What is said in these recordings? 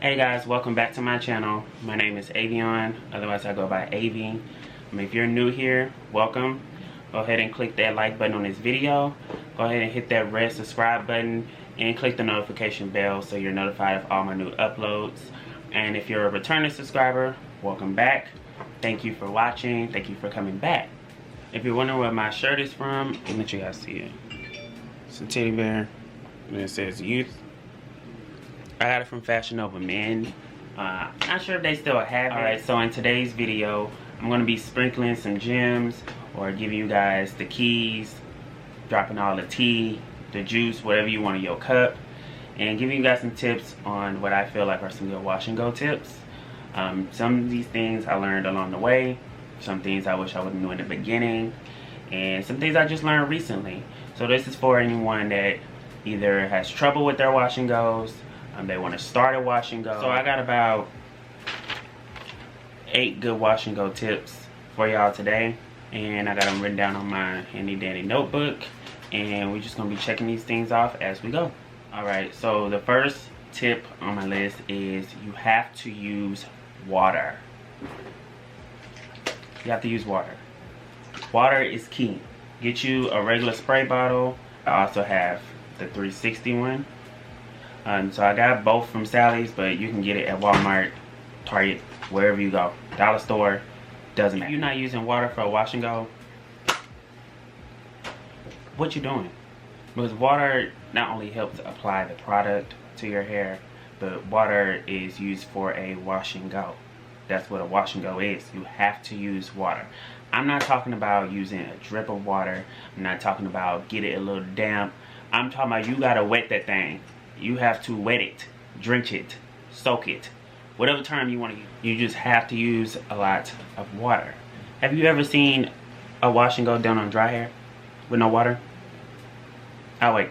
Hey guys, welcome back to my channel. My name is Avion, otherwise I go by Avi. If you're new here, welcome. Go ahead and click that like button on this video. Go ahead and hit that red subscribe button and click the notification bell so you're notified of all my new uploads. And if you're a returning subscriber, welcome back. Thank you for watching. Thank you for coming back. If you're wondering where my shirt is from, let me let you guys see it. It's a teddy bear and it says youth. I got it from Fashion Nova Men. Not sure if they still have it. Alright, so in today's video, I'm going to be sprinkling some gems or giving you guys the keys, dropping all the tea, the juice, whatever you want in your cup, and giving you guys some tips on what I feel like are some good wash and go tips. Some of these things I learned along the way, some things I wish I would have known in the beginning, and some things I just learned recently. So this is for anyone that either has trouble with their wash and goes, they want to start a wash and go. So I got about 8 good wash and go tips for y'all today, and I got them written down on my handy dandy notebook, and we're just gonna be checking these things off as we go. Alright, so the first tip on my list is you have to use water. You have to use water. Water is key. Get you a regular spray bottle. I also have the 360 one. So I got both from Sally's, but you can get it at Walmart, Target, wherever you go. Dollar store, doesn't matter. If you're not using water for a wash and go, what you doing? Because water not only helps apply the product to your hair, but water is used for a wash and go. That's what a wash and go is. You have to use water. I'm not talking about using a drip of water. I'm not talking about get it a little damp. I'm talking about you gotta wet that thing. You have to wet it, drench it, soak it, whatever term you want to use. You just have to use a lot of water. Have you ever seen a wash and go done on dry hair with no water? I'll wait.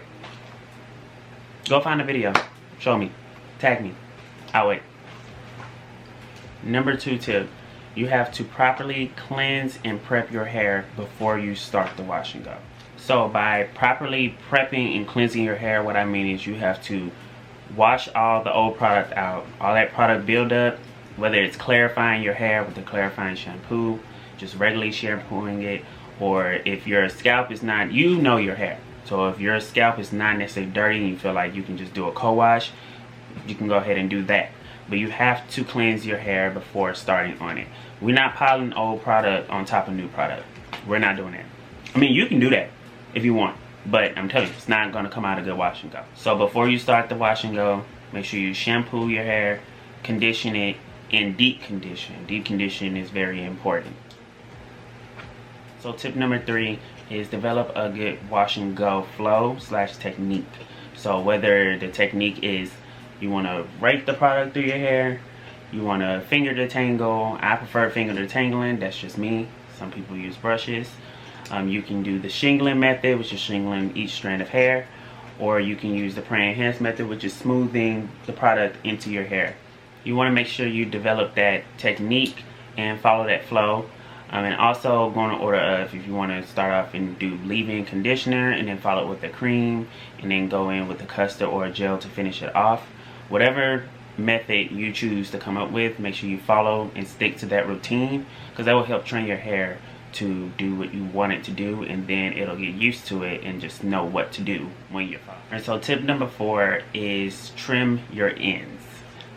Go find a video. Show me. Tag me. I'll wait. Number 2 tip. You have to properly cleanse and prep your hair before you start the wash and go. So by properly prepping and cleansing your hair, what I mean is you have to wash all the old product out. All that product buildup, whether it's clarifying your hair with the clarifying shampoo, just regularly shampooing it, or if your scalp is not, you know your hair. So if your scalp is not necessarily dirty and you feel like you can just do a co-wash, you can go ahead and do that. But you have to cleanse your hair before starting on it. We're not piling old product on top of new product. We're not doing that. I mean, you can do that if you want, but I'm telling you, it's not going to come out a good wash and go. So before you start the wash and go, make sure you shampoo your hair, condition it, and deep condition. Deep condition is very important. So tip number 3 is develop a good wash and go flow / technique. So whether the technique is you want to rake the product through your hair, you want to finger detangle. I prefer finger detangling, that's just me. Some people use brushes. You can do the shingling method, which is shingling each strand of hair, or you can use the pre-enhanced method, which is smoothing the product into your hair. You want to make sure you develop that technique and follow that flow. And also go in order of, if you want to start off and do leave-in conditioner and then follow it with the cream and then go in with the custard or a gel to finish it off. Whatever method you choose to come up with, make sure you follow and stick to that routine, because that will help train your hair to do what you want it to do, and then it'll get used to it and just know what to do when you're following. And so tip number 4 is trim your ends.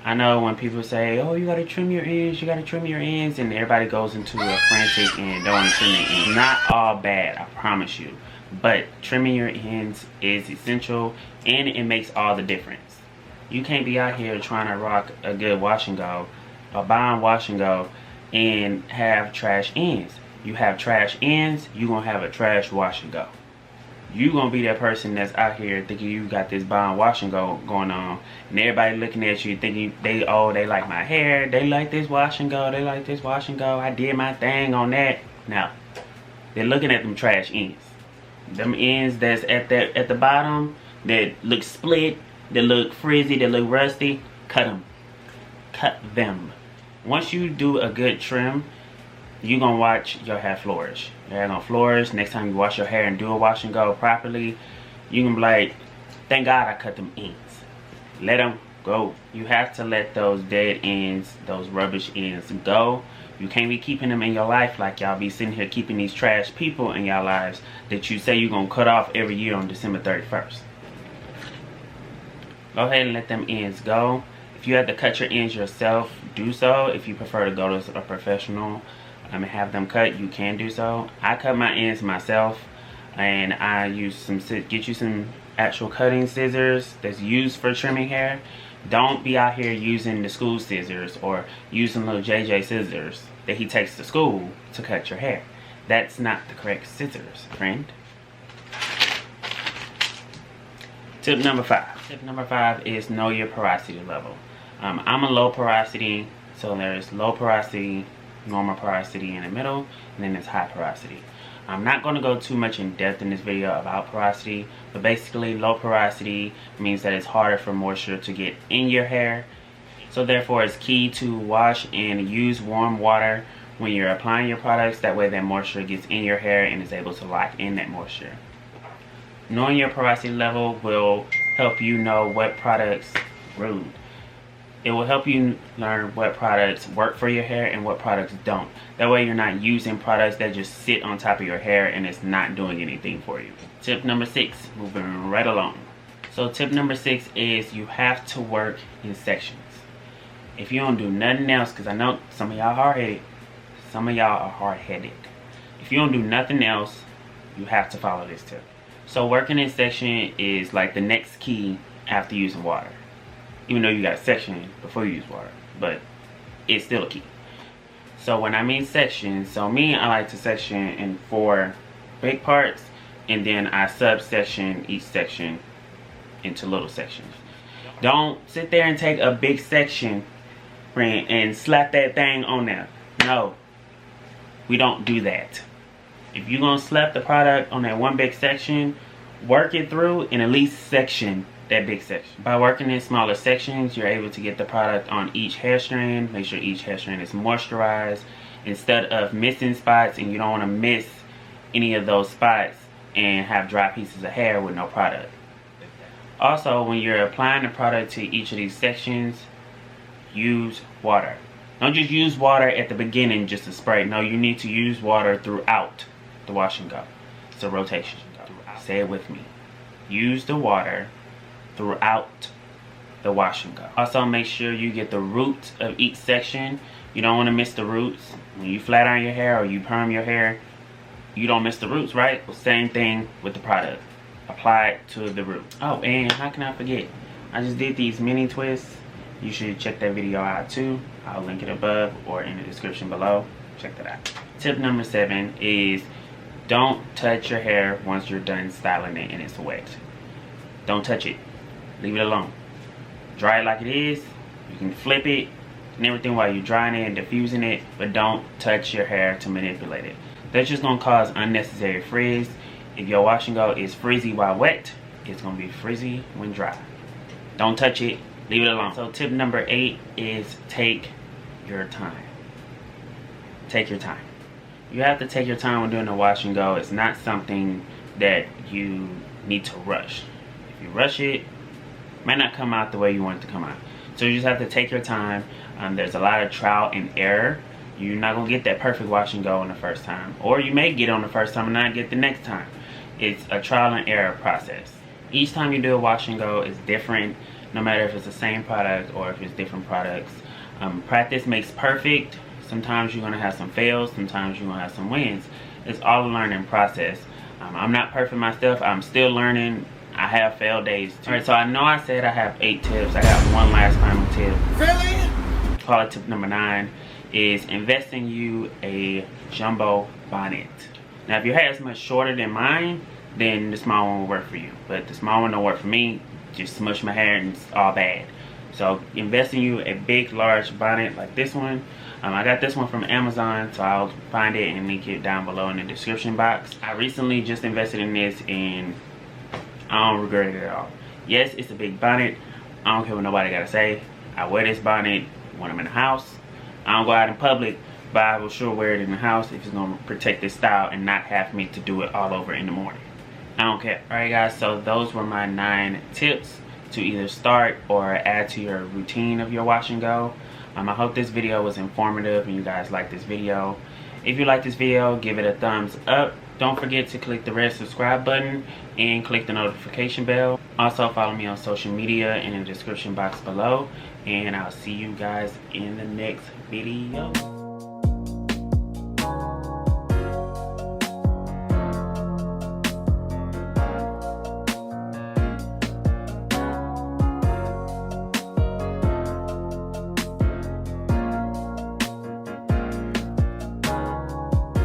I know when people say, oh, you gotta trim your ends, you gotta trim your ends, and everybody goes into a frantic and don't want to trim their ends. Not all bad, I promise you, but trimming your ends is essential and it makes all the difference. You can't be out here trying to rock a good wash and go, a bomb wash and go, and have trash ends. You have trash ends, you're gonna have a trash wash and go. You're gonna be that person that's out here thinking you got this bomb wash and go going on, and everybody looking at you thinking they like my hair, they like this wash and go, they like this wash and go, I did my thing on that. Now, they're looking at them trash ends. Them ends that's at the bottom that look split, that look frizzy, that look rusty, cut them. Cut them. Once you do a good trim, you're gonna watch your hair flourish. Your hair gonna flourish. Next time you wash your hair and do a wash and go properly, you can be like, thank God I cut them ends. Let them go. You have to let those dead ends, those rubbish ends go. You can't be keeping them in your life like y'all be sitting here keeping these trash people in y'all lives that you say you're gonna cut off every year on December 31st. Go ahead and let them ends go. If you have to cut your ends yourself, do so. If you prefer to go to a professional and have them cut, you can do so. I cut my ends myself, and I use get you some actual cutting scissors that's used for trimming hair. Don't be out here using the school scissors or using little JJ scissors that he takes to school to cut your hair. That's not the correct scissors, friend. Tip number 5. Tip number 5 is know your porosity level. I'm a low porosity, so there's low porosity, normal porosity in the middle, and then there's high porosity. I'm not going to go too much in depth in this video about porosity, but basically low porosity means that it's harder for moisture to get in your hair. So therefore it's key to wash and use warm water when you're applying your products. That way that moisture gets in your hair and is able to lock in that moisture. Knowing your porosity level will help you know what products, it will help you learn what products work for your hair and what products don't. That way you're not using products that just sit on top of your hair and it's not doing anything for you. Tip number 6, moving right along. So tip number 6 is you have to work in sections. If you don't do nothing else, because I know some of y'all hard-headed, some of y'all are hard-headed. If you don't do nothing else, you have to follow this tip. So working in section is like the next key after using water. Even though you got a section before you use water, but it's still a key. So when I mean section, so me, I like to section in 4 big parts, and then I subsection each section into little sections. Don't sit there and take a big section, friend, and slap that thing on there. No, we don't do that. If you're gonna slap the product on that one big section, work it through and at least section that big section. By working in smaller sections, you're able to get the product on each hair strand, make sure each hair strand is moisturized instead of missing spots, and you don't want to miss any of those spots and have dry pieces of hair with no product. Also, when you're applying the product to each of these sections, use water. Don't just use water at the beginning just to spray. No, you need to use water throughout the wash and go. It's a rotation. Say it with me. Use the water throughout the wash and go. Also, make sure you get the roots of each section. You don't want to miss the roots. When you flat iron your hair or you perm your hair, you don't miss the roots, right? Well, same thing with the product. Apply it to the root. Oh, and how can I forget? I just did these mini twists. You should check that video out too. I'll link it above or in the description below. Check that out. Tip number 7 is don't touch your hair once you're done styling it and it's wet. Don't touch it. Leave it alone. Dry it like it is. You can flip it and everything while you're drying it and diffusing it, but don't touch your hair to manipulate it. That's just gonna cause unnecessary frizz. If your wash and go is frizzy while wet, it's gonna be frizzy when dry. Don't touch it. Leave it alone. So tip number 8 is take your time. Take your time. You have to take your time when doing the wash and go. It's not something that you need to rush. If you rush it, it might not come out the way you want it to come out. So you just have to take your time. There's a lot of trial and error. You're not gonna get that perfect wash and go on the first time, or you may get it on the first time and not get the next time. It's a trial and error process. Each time you do a wash and go is different, no matter if it's the same product or if it's different products. Practice makes perfect. Sometimes you're gonna have some fails, sometimes you're gonna have some wins. It's all a learning process. I'm not perfect myself. I'm still learning. I have failed days too. Alright, so I know I said I have 8 tips. I got one last final tip. Really? Call it tip number 9 is invest in you a jumbo bonnet. Now if your hair is much shorter than mine, then the small one will work for you. But the small one don't work for me. Just smush my hair and it's all bad. So invest in you a big, large bonnet like this one. I got this one from Amazon, so I'll find it and link it down below in the description box. I recently just invested in this and I don't regret it at all. Yes, it's a big bonnet. I don't care what nobody gotta say. I wear this bonnet when I'm in the house. I don't go out in public, but I will sure wear it in the house if it's gonna protect this style and not have me to do it all over in the morning. I don't care. Alright guys, so those were my 9 tips to either start or add to your routine of your wash and go. I hope this video was informative and you guys like this video. If you like this video, give it a thumbs up. Don't forget to click the red subscribe button and click the notification bell. Also follow me on social media in the description box below, and I'll see you guys in the next video.